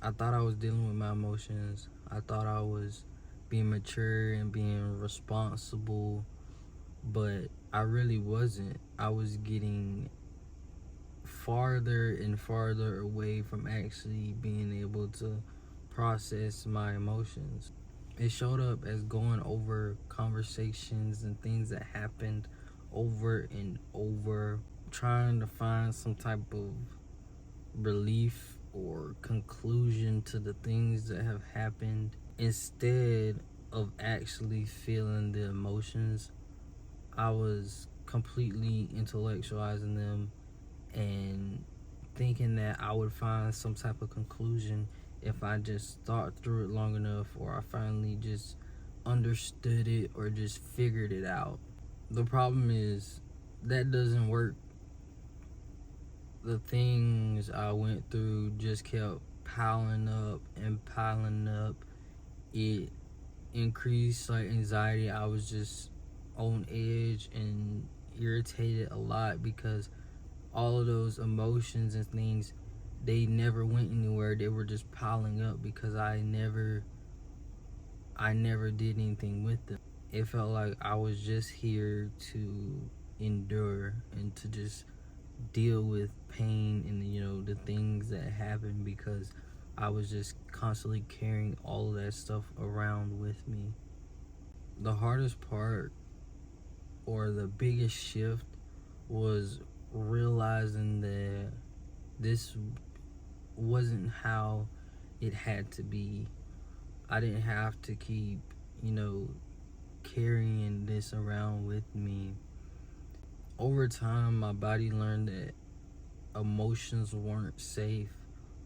I thought I was dealing with my emotions. I thought I was being mature and being responsible, but I really wasn't. I was getting farther and farther away from actually being able to process my emotions. It showed up as going over conversations and things that happened over and over, trying to find some type of relief or conclusion to the things that have happened instead of actually feeling the emotions. I was completely intellectualizing them and thinking that I would find some type of conclusion if I just thought through it long enough, or I finally just understood it or just figured it out. The problem is that doesn't work. The things I went through just kept piling up and piling up. It increased like anxiety. I was just on edge and irritated a lot because all of those emotions and things, they never went anywhere. They were just piling up because I never did anything with them. It felt like I was just here to endure and to just deal with pain and the things that happened, because I was just constantly carrying all of that stuff around with me. The hardest part, or the biggest shift, was realizing that this wasn't how it had to be. I didn't have to keep, carrying this around with me. Over time, my body learned that emotions weren't safe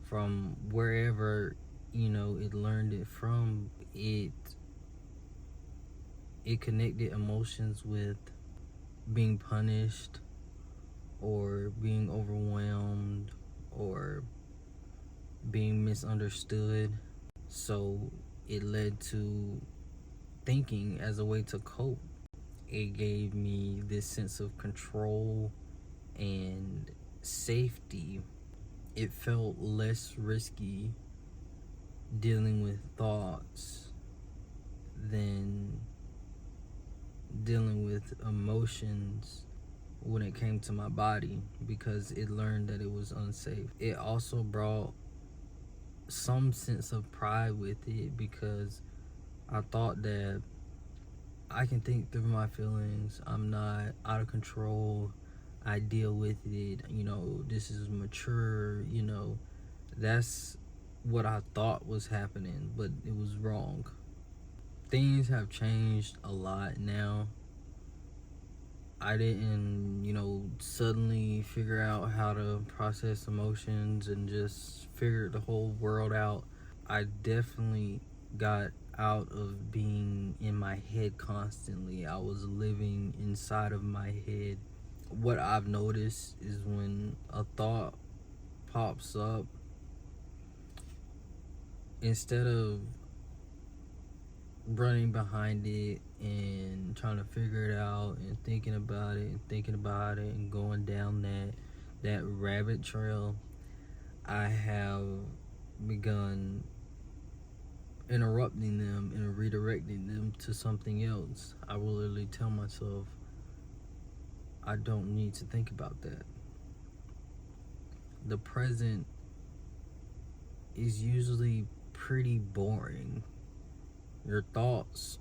from wherever, it learned it from. It connected emotions with being punished or being overwhelmed or being misunderstood. So it led to thinking as a way to cope. It gave me this sense of control and safety. It felt less risky dealing with thoughts than dealing with emotions when it came to my body, because it learned that it was unsafe. It also brought some sense of pride with it, because I thought that I can think through my feelings. I'm not out of control. I deal with it. This is mature. That's what I thought was happening, but it was wrong. Things have changed a lot now. I didn't, suddenly figure out how to process emotions and just figure the whole world out. I definitely got out of being in my head constantly. I was living inside of my head. What I've noticed is when a thought pops up, instead of running behind it and trying to figure it out and thinking about it and going down that rabbit trail, I have begun interrupting them and redirecting them to something else. I will literally tell myself, I don't need to think about that. The present is usually pretty boring. Your thoughts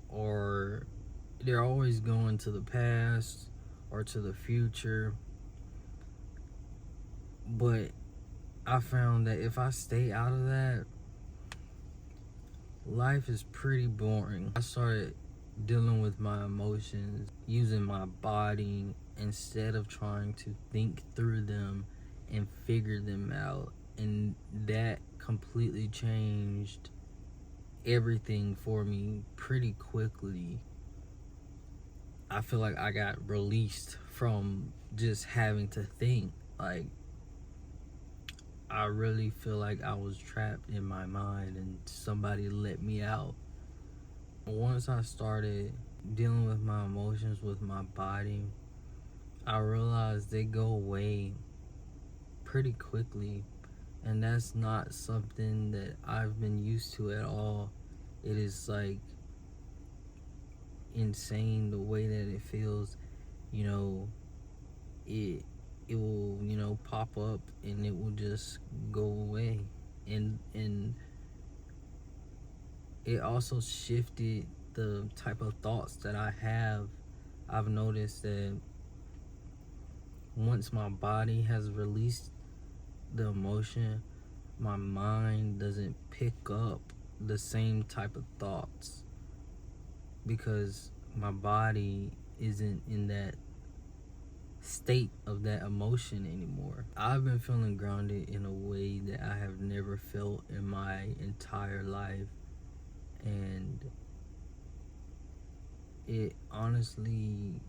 they're always going to the past or to the future. But I found that if I stay out of that, life is pretty boring. I started dealing with my emotions using my body instead of trying to think through them and figure them out. And that completely changed everything for me pretty quickly. I feel like I got released from just having to think. Like, I really feel like I was trapped in my mind and somebody let me out. Once I started dealing with my emotions with my body, I realized they go away pretty quickly, And that's not something that I've been used to at all. It is like insane the way that it feels. You know, it will, pop up and it will just go away. And it also shifted the type of thoughts that I have. I've noticed that once my body has released the emotion, my mind doesn't pick up the same type of thoughts because my body isn't in that state of that emotion anymore. I've been feeling grounded in a way that I have never felt in my entire life, and it honestly,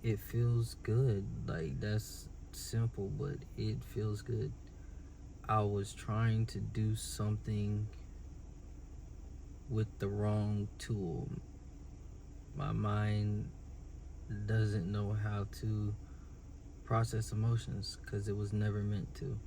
it feels good. Like, that's simple, but it feels good. I was trying to do something with the wrong tool. My mind doesn't know how to process emotions because it was never meant to.